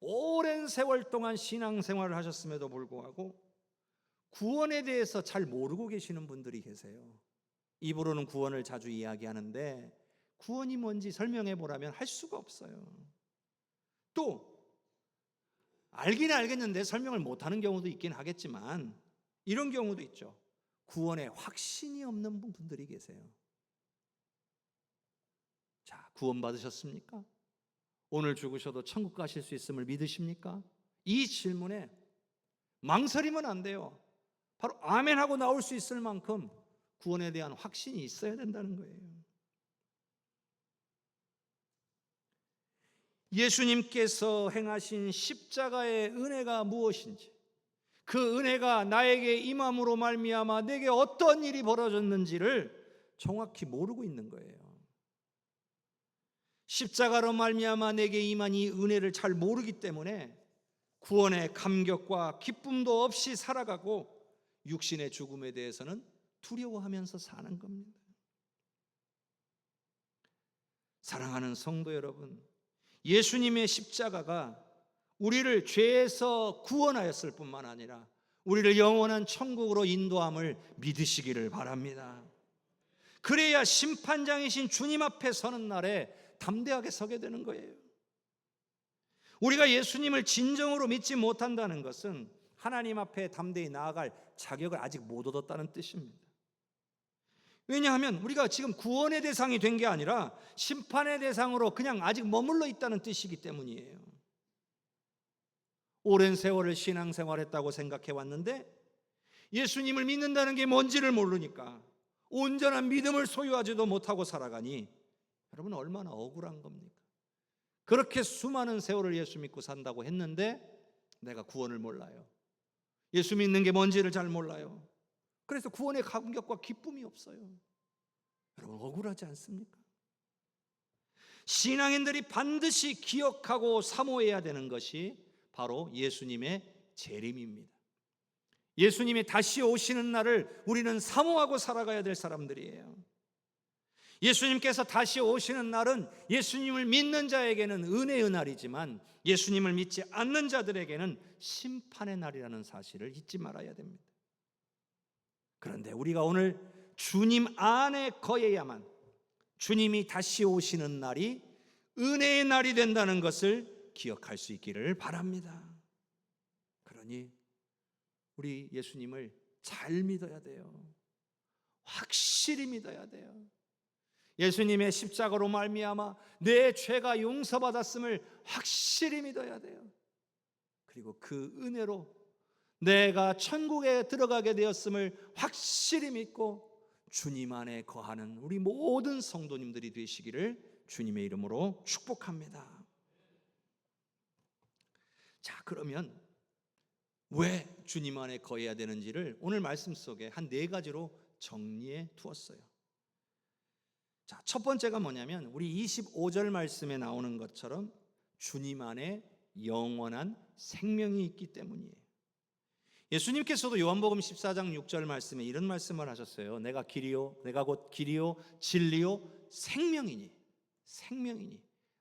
오랜 세월 동안 신앙생활을 하셨음에도 불구하고 구원에 대해서 잘 모르고 계시는 분들이 계세요. 입으로는 구원을 자주 이야기하는데 구원이 뭔지 설명해 보라면 할 수가 없어요. 또 알기는 알겠는데 설명을 못하는 경우도 있긴 하겠지만 이런 경우도 있죠. 구원에 확신이 없는 분들이 계세요. 자, 구원 받으셨습니까? 오늘 죽으셔도 천국 가실 수 있음을 믿으십니까? 이 질문에 망설이면 안 돼요. 바로 아멘하고 나올 수 있을 만큼 구원에 대한 확신이 있어야 된다는 거예요. 예수님께서 행하신 십자가의 은혜가 무엇인지, 그 은혜가 나에게 임함으로 말미암아 내게 어떤 일이 벌어졌는지를 정확히 모르고 있는 거예요. 십자가로 말미암아 내게 임한 이 은혜를 잘 모르기 때문에 구원의 감격과 기쁨도 없이 살아가고 육신의 죽음에 대해서는 두려워하면서 사는 겁니다. 사랑하는 성도 여러분, 예수님의 십자가가 우리를 죄에서 구원하였을 뿐만 아니라 우리를 영원한 천국으로 인도함을 믿으시기를 바랍니다. 그래야 심판장이신 주님 앞에 서는 날에 담대하게 서게 되는 거예요. 우리가 예수님을 진정으로 믿지 못한다는 것은 하나님 앞에 담대히 나아갈 자격을 아직 못 얻었다는 뜻입니다. 왜냐하면 우리가 지금 구원의 대상이 된 게 아니라 심판의 대상으로 그냥 아직 머물러 있다는 뜻이기 때문이에요. 오랜 세월을 신앙생활했다고 생각해 왔는데 예수님을 믿는다는 게 뭔지를 모르니까 온전한 믿음을 소유하지도 못하고 살아가니 여러분 얼마나 억울한 겁니까? 그렇게 수많은 세월을 예수 믿고 산다고 했는데 내가 구원을 몰라요. 예수 믿는 게 뭔지를 잘 몰라요. 그래서 구원의 감격과 기쁨이 없어요. 여러분 억울하지 않습니까? 신앙인들이 반드시 기억하고 사모해야 되는 것이 바로 예수님의 재림입니다. 예수님이 다시 오시는 날을 우리는 사모하고 살아가야 될 사람들이에요. 예수님께서 다시 오시는 날은 예수님을 믿는 자에게는 은혜의 날이지만 예수님을 믿지 않는 자들에게는 심판의 날이라는 사실을 잊지 말아야 됩니다. 그런데 우리가 오늘 주님 안에 거해야만 주님이 다시 오시는 날이 은혜의 날이 된다는 것을 기억할 수 있기를 바랍니다. 그러니 우리 예수님을 잘 믿어야 돼요. 확실히 믿어야 돼요. 예수님의 십자가로 말미암아 내 죄가 용서받았음을 확실히 믿어야 돼요. 그리고 그 은혜로 내가 천국에 들어가게 되었음을 확실히 믿고 주님 안에 거하는 우리 모든 성도님들이 되시기를 주님의 이름으로 축복합니다. 자, 그러면 왜 주님 안에 거해야 되는지를 오늘 말씀 속에 한 4가지로 정리해 두었어요. 자, 첫 번째가 뭐냐면 우리 25절 말씀에 나오는 것처럼 주님 안에 영원한 생명이 있기 때문이에요. 예수님께서도 요한복음 14장 6절 말씀에 이런 말씀을 하셨어요. 내가 길이요, 내가 곧 길이요, 진리요, 생명이니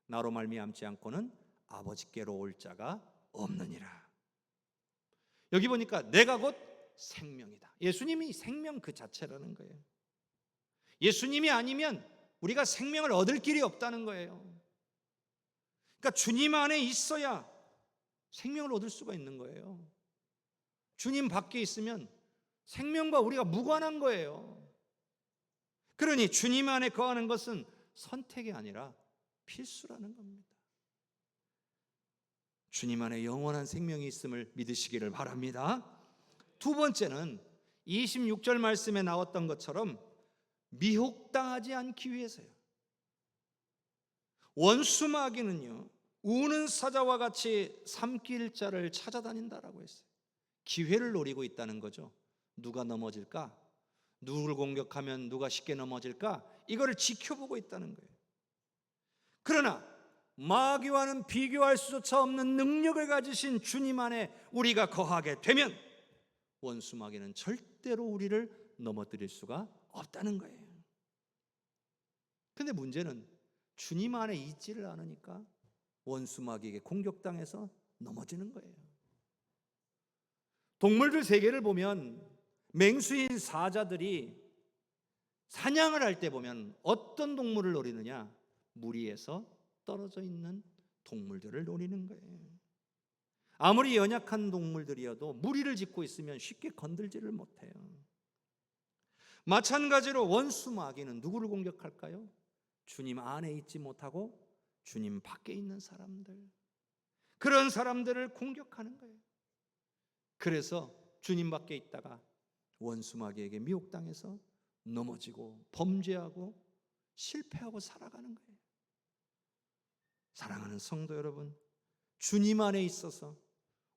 나로 말미암지 않고는 아버지께로 올 자가 없느니라. 여기 보니까 내가 곧 생명이다. 예수님이 생명 그 자체라는 거예요. 예수님이 아니면 우리가 생명을 얻을 길이 없다는 거예요. 그러니까 주님 안에 있어야 생명을 얻을 수가 있는 거예요. 주님 밖에 있으면 생명과 우리가 무관한 거예요. 그러니 주님 안에 거하는 것은 선택이 아니라 필수라는 겁니다. 주님 안에 영원한 생명이 있음을 믿으시기를 바랍니다. 두 번째는 26절 말씀에 나왔던 것처럼 미혹당하지 않기 위해서요. 원수 마귀는요, 우는 사자와 같이 삼킬 자를 찾아다닌다라고 했어요. 기회를 노리고 있다는 거죠. 누가 넘어질까? 누구를 공격하면 누가 쉽게 넘어질까? 이거를 지켜보고 있다는 거예요. 그러나 마귀와는 비교할 수조차 없는 능력을 가지신 주님 안에 우리가 거하게 되면 원수 마귀는 절대로 우리를 넘어뜨릴 수가 없다는 거예요. 근데 문제는 주님 안에 있지를 않으니까 원수 마귀에게 공격당해서 넘어지는 거예요. 동물들 세계를 보면 맹수인 사자들이 사냥을 할 때 보면 어떤 동물을 노리느냐? 무리에서 떨어져 있는 동물들을 노리는 거예요. 아무리 연약한 동물들이어도 무리를 짓고 있으면 쉽게 건들지를 못해요. 마찬가지로 원수 마귀는 누구를 공격할까요? 주님 안에 있지 못하고 주님 밖에 있는 사람들, 그런 사람들을 공격하는 거예요. 그래서 주님 밖에 있다가 원수 마귀에게 미혹당해서 넘어지고 범죄하고 실패하고 살아가는 거예요. 사랑하는 성도 여러분, 주님 안에 있어서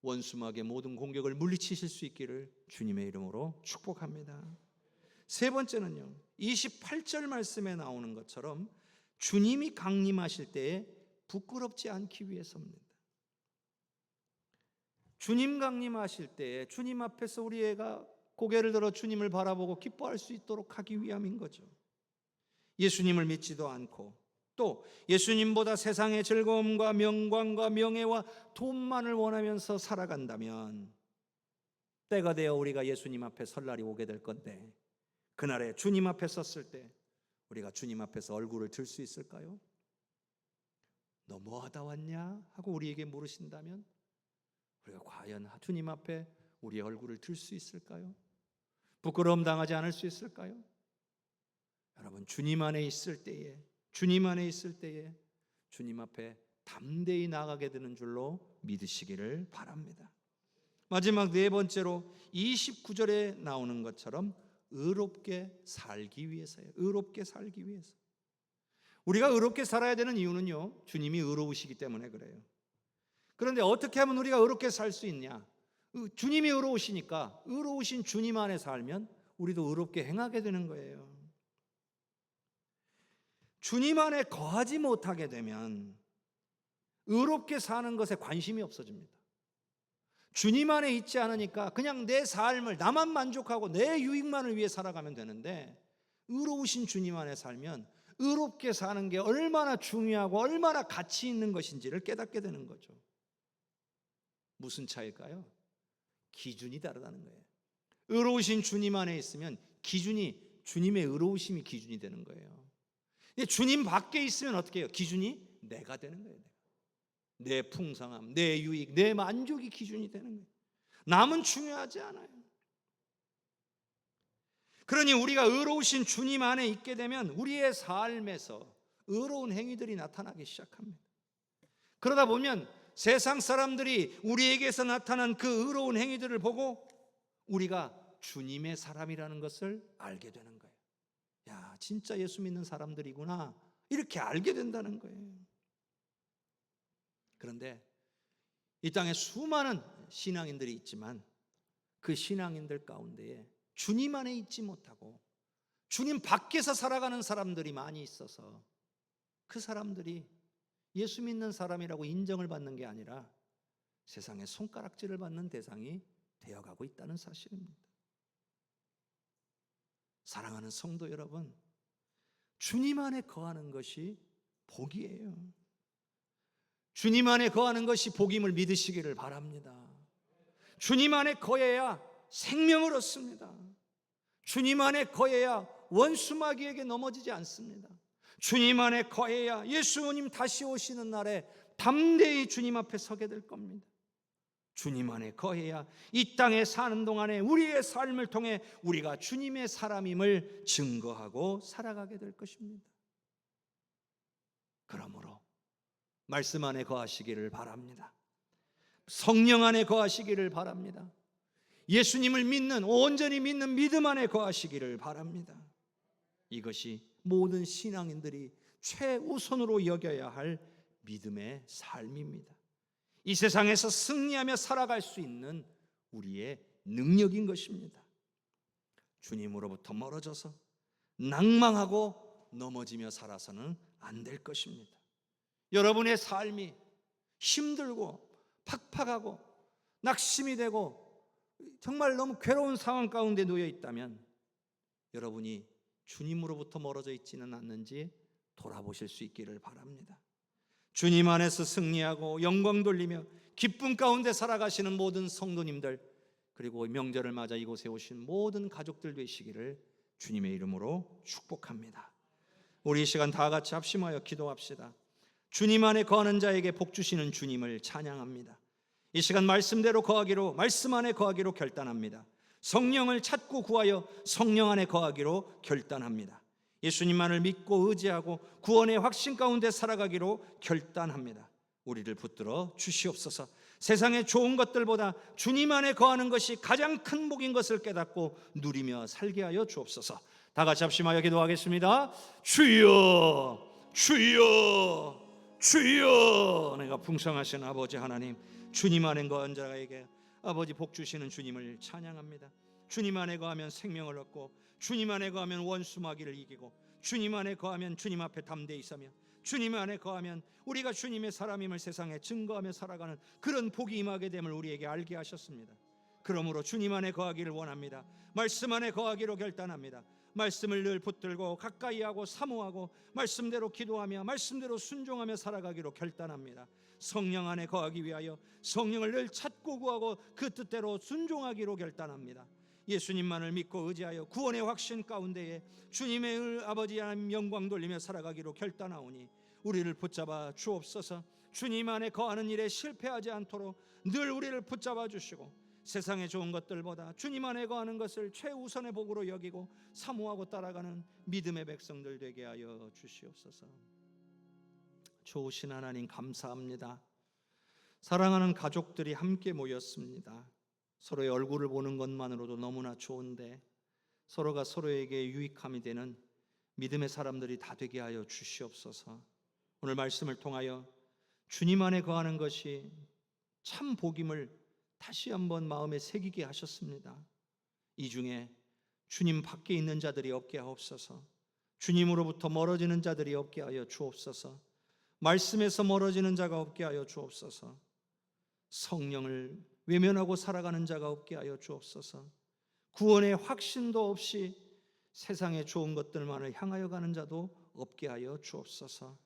원수 마귀의 모든 공격을 물리치실 수 있기를 주님의 이름으로 축복합니다. 세 번째는요, 28절 말씀에 나오는 것처럼 주님이 강림하실 때에 부끄럽지 않기 위해서입니다. 주님 강림하실 때에 주님 앞에서 우리 애가 고개를 들어 주님을 바라보고 기뻐할 수 있도록 하기 위함인 거죠. 예수님을 믿지도 않고 또 예수님보다 세상의 즐거움과 명광과 명예와 돈만을 원하면서 살아간다면 때가 되어 우리가 예수님 앞에 설 날이 오게 될 건데, 그날에 주님 앞에 섰을 때 우리가 주님 앞에서 얼굴을 들 수 있을까요? 너 뭐 하다 왔냐? 하고 우리에게 물으신다면 우리가 과연 주님 앞에 우리의 얼굴을 들 수 있을까요? 부끄러움 당하지 않을 수 있을까요? 여러분, 주님 안에 있을 때에 주님 앞에 담대히 나가게 되는 줄로 믿으시기를 바랍니다. 마지막 네 번째로 29절에 나오는 것처럼 의롭게 살기 위해서예요. 의롭게 살기 위해서. 우리가 의롭게 살아야 되는 이유는요, 주님이 의로우시기 때문에 그래요. 그런데 어떻게 하면 우리가 의롭게 살 수 있냐? 주님이 의로우시니까 의로우신 주님 안에 살면 우리도 의롭게 행하게 되는 거예요. 주님 안에 거하지 못하게 되면 의롭게 사는 것에 관심이 없어집니다. 주님 안에 있지 않으니까 그냥 내 삶을 나만 만족하고 내 유익만을 위해 살아가면 되는데, 의로우신 주님 안에 살면 의롭게 사는 게 얼마나 중요하고 얼마나 가치 있는 것인지를 깨닫게 되는 거죠. 무슨 차이일까요? 기준이 다르다는 거예요. 의로우신 주님 안에 있으면 기준이, 주님의 의로우심이 기준이 되는 거예요. 주님 밖에 있으면 어떻게 해요? 기준이 내가 되는 거예요. 내 풍성함, 내 유익, 내 만족이 기준이 되는 거예요. 남은 중요하지 않아요. 그러니 우리가 의로우신 주님 안에 있게 되면 우리의 삶에서 의로운 행위들이 나타나기 시작합니다. 그러다 보면 세상 사람들이 우리에게서 나타난 그 의로운 행위들을 보고 우리가 주님의 사람이라는 것을 알게 되는 거예요. 야, 진짜 예수 믿는 사람들이구나, 이렇게 알게 된다는 거예요. 그런데 이 땅에 수많은 신앙인들이 있지만 그 신앙인들 가운데에 주님 안에 있지 못하고 주님 밖에서 살아가는 사람들이 많이 있어서 그 사람들이 예수 믿는 사람이라고 인정을 받는 게 아니라 세상에 손가락질을 받는 대상이 되어가고 있다는 사실입니다. 사랑하는 성도 여러분, 주님 안에 거하는 것이 복이에요. 주님 안에 거하는 것이 복임을 믿으시기를 바랍니다. 주님 안에 거해야 생명을 얻습니다. 주님 안에 거해야 원수 마귀에게 넘어지지 않습니다. 주님 안에 거해야 예수님 다시 오시는 날에 담대히 주님 앞에 서게 될 겁니다. 주님 안에 거해야 이 땅에 사는 동안에 우리의 삶을 통해 우리가 주님의 사람임을 증거하고 살아가게 될 것입니다. 그러므로 말씀 안에 거하시기를 바랍니다. 성령 안에 거하시기를 바랍니다. 예수님을 믿는, 온전히 믿는 믿음 안에 거하시기를 바랍니다. 이것이 모든 신앙인들이 최우선으로 여겨야 할 믿음의 삶입니다. 이 세상에서 승리하며 살아갈 수 있는 우리의 능력인 것입니다. 주님으로부터 멀어져서 낭망하고 넘어지며 살아서는 안 될 것입니다. 여러분의 삶이 힘들고 팍팍하고 낙심이 되고 정말 너무 괴로운 상황 가운데 놓여 있다면 여러분이 주님으로부터 멀어져 있지는 않는지 돌아보실 수 있기를 바랍니다. 주님 안에서 승리하고 영광 돌리며 기쁨 가운데 살아가시는 모든 성도님들, 그리고 명절을 맞아 이곳에 오신 모든 가족들 되시기를 주님의 이름으로 축복합니다. 우리 이 시간 다 같이 합심하여 기도합시다. 주님 안에 거하는 자에게 복 주시는 주님을 찬양합니다. 이 시간 말씀대로 거하기로, 말씀 안에 거하기로 결단합니다. 성령을 찾고 구하여 성령 안에 거하기로 결단합니다. 예수님만을 믿고 의지하고 구원의 확신 가운데 살아가기로 결단합니다. 우리를 붙들어 주시옵소서. 세상의 좋은 것들보다 주님 안에 거하는 것이 가장 큰 복인 것을 깨닫고 누리며 살게 하여 주옵소서. 다 같이 합심하여 기도하겠습니다. 주여, 주여, 주여. 내가 풍성하신 아버지 하나님, 주님 안에 거한 자에게 아버지 복 주시는 주님을 찬양합니다. 주님 안에 거하면 생명을 얻고, 주님 안에 거하면 원수 마귀를 이기고, 주님 안에 거하면 주님 앞에 담대히 서며, 주님 안에 거하면 우리가 주님의 사람임을 세상에 증거하며 살아가는 그런 복이 임하게 됨을 우리에게 알게 하셨습니다. 그러므로 주님 안에 거하기를 원합니다. 말씀 안에 거하기로 결단합니다. 말씀을 늘 붙들고 가까이하고 사모하고 말씀대로 기도하며 말씀대로 순종하며 살아가기로 결단합니다. 성령 안에 거하기 위하여 성령을 늘 찾고 구하고 그 뜻대로 순종하기로 결단합니다. 예수님만을 믿고 의지하여 구원의 확신 가운데에 주님의 아버지 하나님 영광 돌리며 살아가기로 결단하오니 우리를 붙잡아 주옵소서. 주님 안에 거하는 일에 실패하지 않도록 늘 우리를 붙잡아 주시고, 세상의 좋은 것들보다 주님 안에 거하는 것을 최우선의 복으로 여기고 사모하고 따라가는 믿음의 백성들 되게 하여 주시옵소서. 좋으신 하나님 감사합니다. 사랑하는 가족들이 함께 모였습니다. 서로의 얼굴을 보는 것만으로도 너무나 좋은데 서로가 서로에게 유익함이 되는 믿음의 사람들이 다 되게 하여 주시옵소서. 오늘 말씀을 통하여 주님 안에 거하는 것이 참 복임을 다시 한번 마음에 새기게 하셨습니다. 이 중에 주님 밖에 있는 자들이 없게 하옵소서. 주님으로부터 멀어지는 자들이 없게 하여 주옵소서. 말씀에서 멀어지는 자가 없게 하여 주옵소서. 성령을 외면하고 살아가는 자가 없게 하여 주옵소서. 구원의 확신도 없이 세상의 좋은 것들만을 향하여 가는 자도 없게 하여 주옵소서.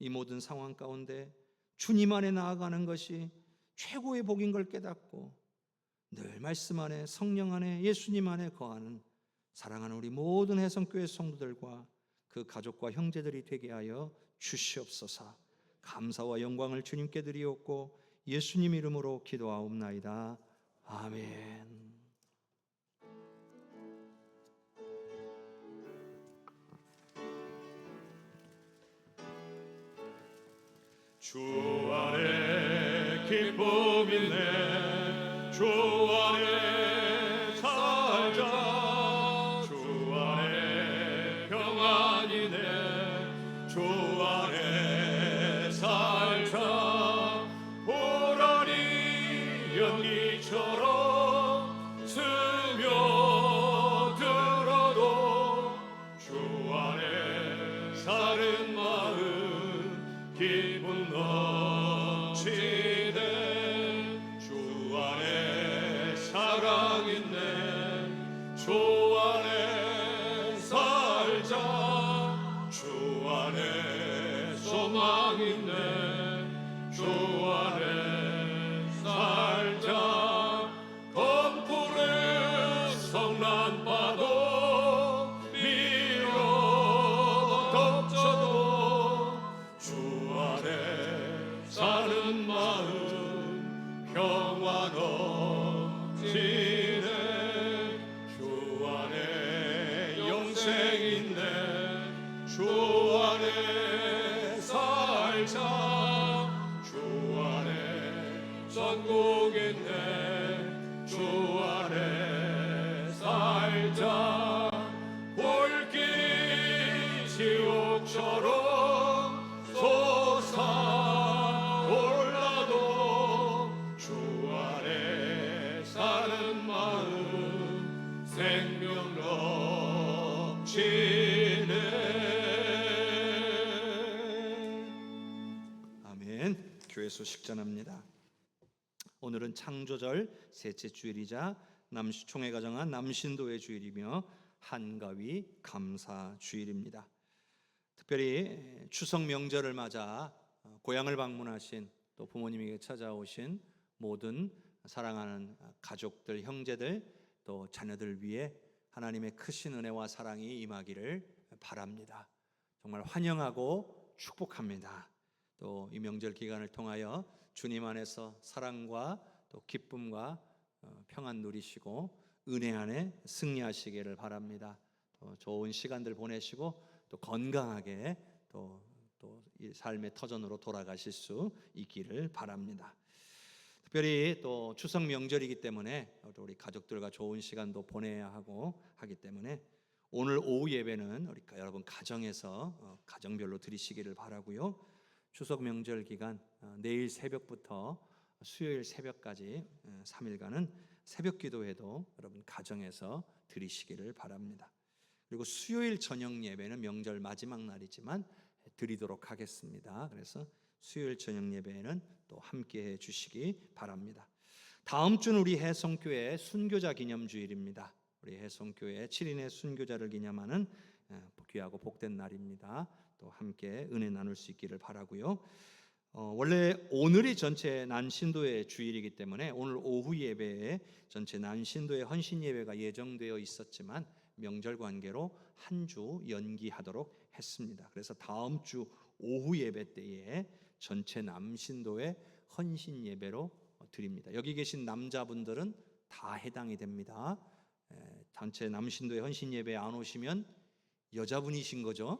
이 모든 상황 가운데 주님 안에 나아가는 것이 최고의 복인 걸 깨닫고 늘 말씀 안에 성령 안에 예수님 안에 거하는 사랑하는 우리 모든 해성교회 성도들과 그 가족과 형제들이 되게 하여 주시옵소서. 감사와 영광을 주님께 드리옵고 예수님 이름으로 기도하옵나이다. 아멘. 주 안에 기쁨 있네. 주 안에 살자. 주 안에 평안이네. 주 안에 살자. 보라니 연기처럼 스며들어도 주 안에 사는 마음 기분 넘치네. 주 안에 사랑 있네. 주 안에 살자. 주 안에 소망 있네. 주 안에 살자. 검풀의 성난파도 밀어 덮쳐도 주 안에 사는 마음 평화 넘치네. 주 안에 영생 있네. 주 안에 살자. 주 안에 전국 있네. 주 안에 살자. 볼길 지옥처럼 솟아올라도 주 안에 사는 마음 생명 넘치네. 아멘. 교회 소식전합니다. 오늘은 창조절 셋째 주일이자 총회 가정한 남신도의 주일이며 한가위 감사 주일입니다. 특별히 추석 명절을 맞아 고향을 방문하신 또 부모님에게 찾아오신 모든 사랑하는 가족들, 형제들 또 자녀들 위해 하나님의 크신 은혜와 사랑이 임하기를 바랍니다. 정말 환영하고 축복합니다. 또 이 명절 기간을 통하여 주님 안에서 사랑과 또 기쁨과 평안 누리시고 은혜 안에 승리하시기를 바랍니다. 또 좋은 시간들 보내시고 또 건강하게 또 이 삶의 터전으로 돌아가실 수 있기를 바랍니다. 특별히 또 추석 명절이기 때문에 우리 가족들과 좋은 시간도 보내야 하기 때문에 오늘 오후 예배는 우리 여러분 가정에서 가정별로 드리시기를 바라고요. 추석 명절 기간 내일 새벽부터 수요일 새벽까지 3일간은 새벽 기도회도 여러분 가정에서 드리시기를 바랍니다. 그리고 수요일 저녁 예배는 명절 마지막 날이지만 드리도록 하겠습니다. 그래서 수요일 저녁 예배에는 또 함께해 주시기 바랍니다. 다음 주는 우리 해성교회 순교자 기념주일입니다. 우리 해성교회 7인의 순교자를 기념하는 귀하고 복된 날입니다. 또 함께 은혜 나눌 수 있기를 바라고요. 원래 오늘이 전체 난신도의 주일이기 때문에 오늘 오후 예배에 전체 난신도의 헌신 예배가 예정되어 있었지만 명절 관계로 한 주 연기하도록 했습니다. 그래서 다음 주 오후 예배 때에 전체 남신도의 헌신 예배로 드립니다. 여기 계신 남자분들은 다 해당이 됩니다. 전체 남신도의 헌신 예배에 안 오시면 여자분이신 거죠.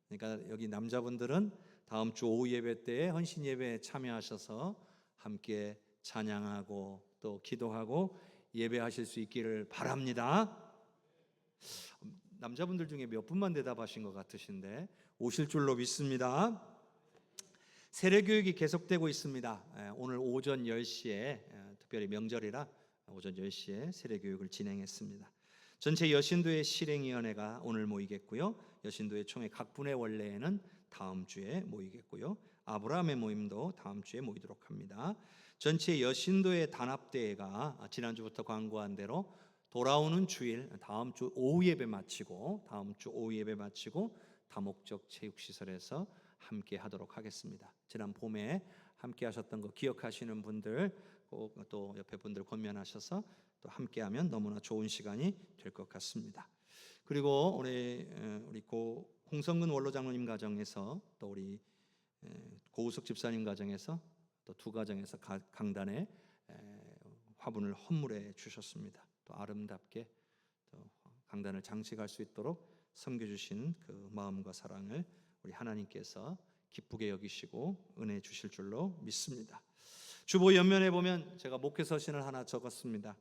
그러니까 여기 남자분들은 다음 주 오후 예배 때에 헌신 예배에 참여하셔서 함께 찬양하고 또 기도하고 예배하실 수 있기를 바랍니다. 남자분들 중에 몇 분만 대답하신 것 같으신데 오실 줄로 믿습니다. 세례교육이 계속되고 있습니다. 오늘 오전 10시에 특별히 명절이라 오전 10시에 세례교육을 진행했습니다. 전체 여신도의 실행위원회가 오늘 모이겠고요. 여신도의 총회 각 분의 원래에는 다음 주에 모이겠고요. 아브라함의 모임도 다음 주에 모이도록 합니다. 전체 여신도의 단합대회가 지난주부터 광고한 대로 돌아오는 주일 다음 주 오후 예배 마치고 다목적 체육시설에서 함께 하도록 하겠습니다. 지난 봄에 함께 하셨던 거 기억하시는 분들 꼭 또 옆에 분들 권면하셔서 또 함께하면 너무나 좋은 시간이 될 것 같습니다. 그리고 우리 고 홍성근 원로장로님 가정에서 또 우리 고우석 집사님 가정에서 또 두 가정에서 강단에 화분을 헌물해 주셨습니다. 또 아름답게 또 강단을 장식할 수 있도록 섬겨주신 그 마음과 사랑을 우리 하나님께서 기쁘게 여기시고 은혜 주실 줄로 믿습니다. 주보 옆면에 보면 제가 목회 서신을 하나 적었습니다.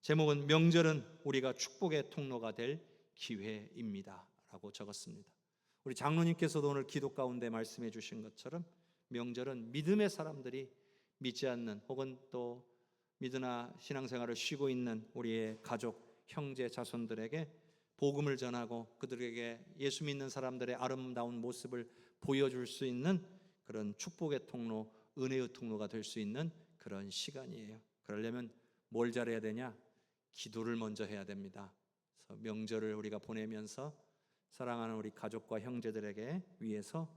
제목은 명절은 우리가 축복의 통로가 될 기회입니다 라고 적었습니다. 우리 장로님께서도 오늘 기도 가운데 말씀해 주신 것처럼 명절은 믿음의 사람들이 믿지 않는 혹은 또 믿으나 신앙생활을 쉬고 있는 우리의 가족, 형제, 자손들에게 복음을 전하고 그들에게 예수 믿는 사람들의 아름다운 모습을 보여줄 수 있는 그런 축복의 통로, 은혜의 통로가 될 수 있는 그런 시간이에요. 그러려면 뭘 잘해야 되냐? 기도를 먼저 해야 됩니다. 그래서 명절을 우리가 보내면서 사랑하는 우리 가족과 형제들에게 위해서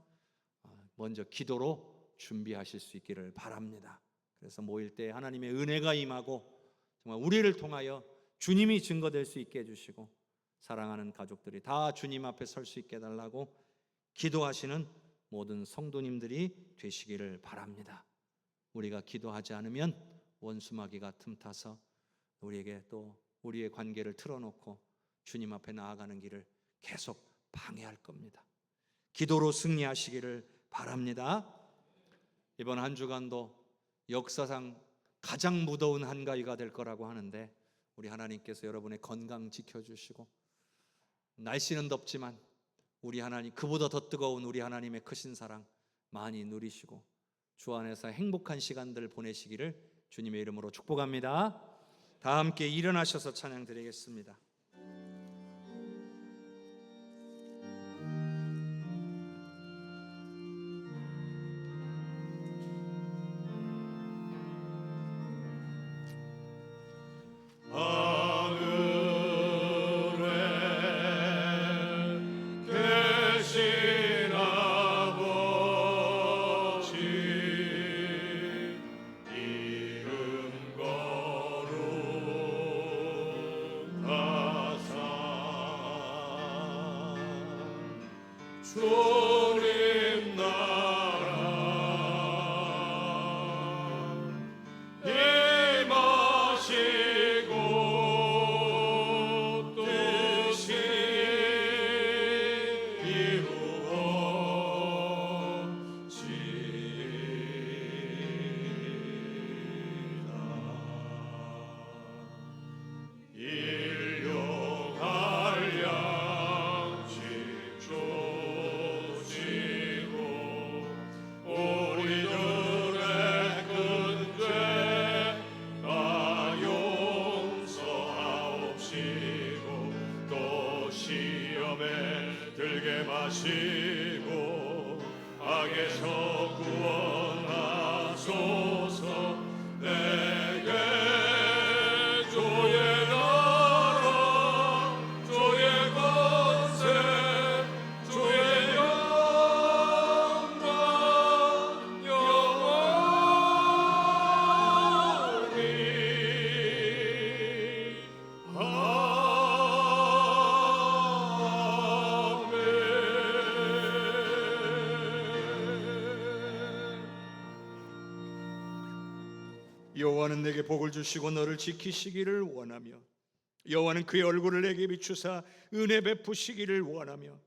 먼저 기도로 준비하실 수 있기를 바랍니다. 그래서 모일 때 하나님의 은혜가 임하고 정말 우리를 통하여 주님이 증거될 수 있게 해주시고 사랑하는 가족들이 다 주님 앞에 설 수 있게 해달라고 기도하시는 모든 성도님들이 되시기를 바랍니다. 우리가 기도하지 않으면 원수마귀가 틈타서 우리에게 또 우리의 관계를 틀어놓고 주님 앞에 나아가는 길을 계속 방해할 겁니다. 기도로 승리하시기를 바랍니다. 이번 한 주간도 역사상 가장 무더운 한가위가 될 거라고 하는데 우리 하나님께서 여러분의 건강 지켜주시고 날씨는 덥지만 우리 하나님 그보다 더 뜨거운 우리 하나님의 크신 사랑 많이 누리시고 주 안에서 행복한 시간들 보내시기를 주님의 이름으로 축복합니다. 다 함께 일어나셔서 찬양 드리겠습니다. 주님 나라 임하시고 뜻이 시험에 들게 마시고 악에서 구원하소서. 내게 주의 나라 주의 권세 주의 영광 영원히 여호와는 내게 복을 주시고 너를 지키시기를 원하며 여호와는 그의 얼굴을 내게 비추사 은혜 베푸시기를 원하며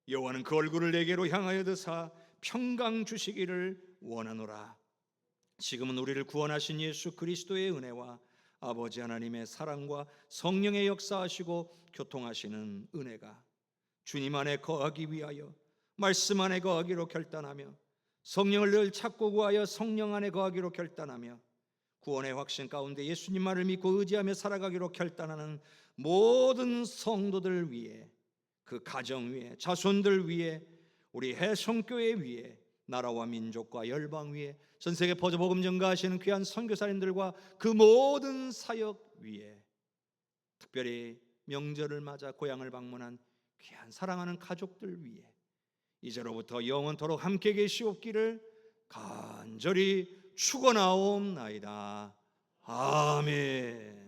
여호와는 그 얼굴을 내게로 향하여 드사 평강 주시기를 원하노라. 지금은 우리를 구원하신 예수 그리스도의 은혜와 아버지 하나님의 사랑과 성령의 역사하시고 교통하시는 은혜가 주님 안에 거하기 위하여 말씀 안에 거하기로 결단하며 성령을 늘 찾고 구하여 성령 안에 거하기로 결단하며 구원의 확신 가운데 예수님만을 믿고 의지하며 살아가기로 결단하는 모든 성도들 위해, 그 가정 위에, 자손들 위에, 우리 해성교회 위에, 나라와 민족과 열방 위에, 전세계 퍼져 복음 전가하시는 귀한 선교사님들과 그 모든 사역 위에, 특별히 명절을 맞아 고향을 방문한 귀한 사랑하는 가족들 위에 이제로부터 영원토록 함께 계시옵기를 간절히 축원하옵나이다. 아멘.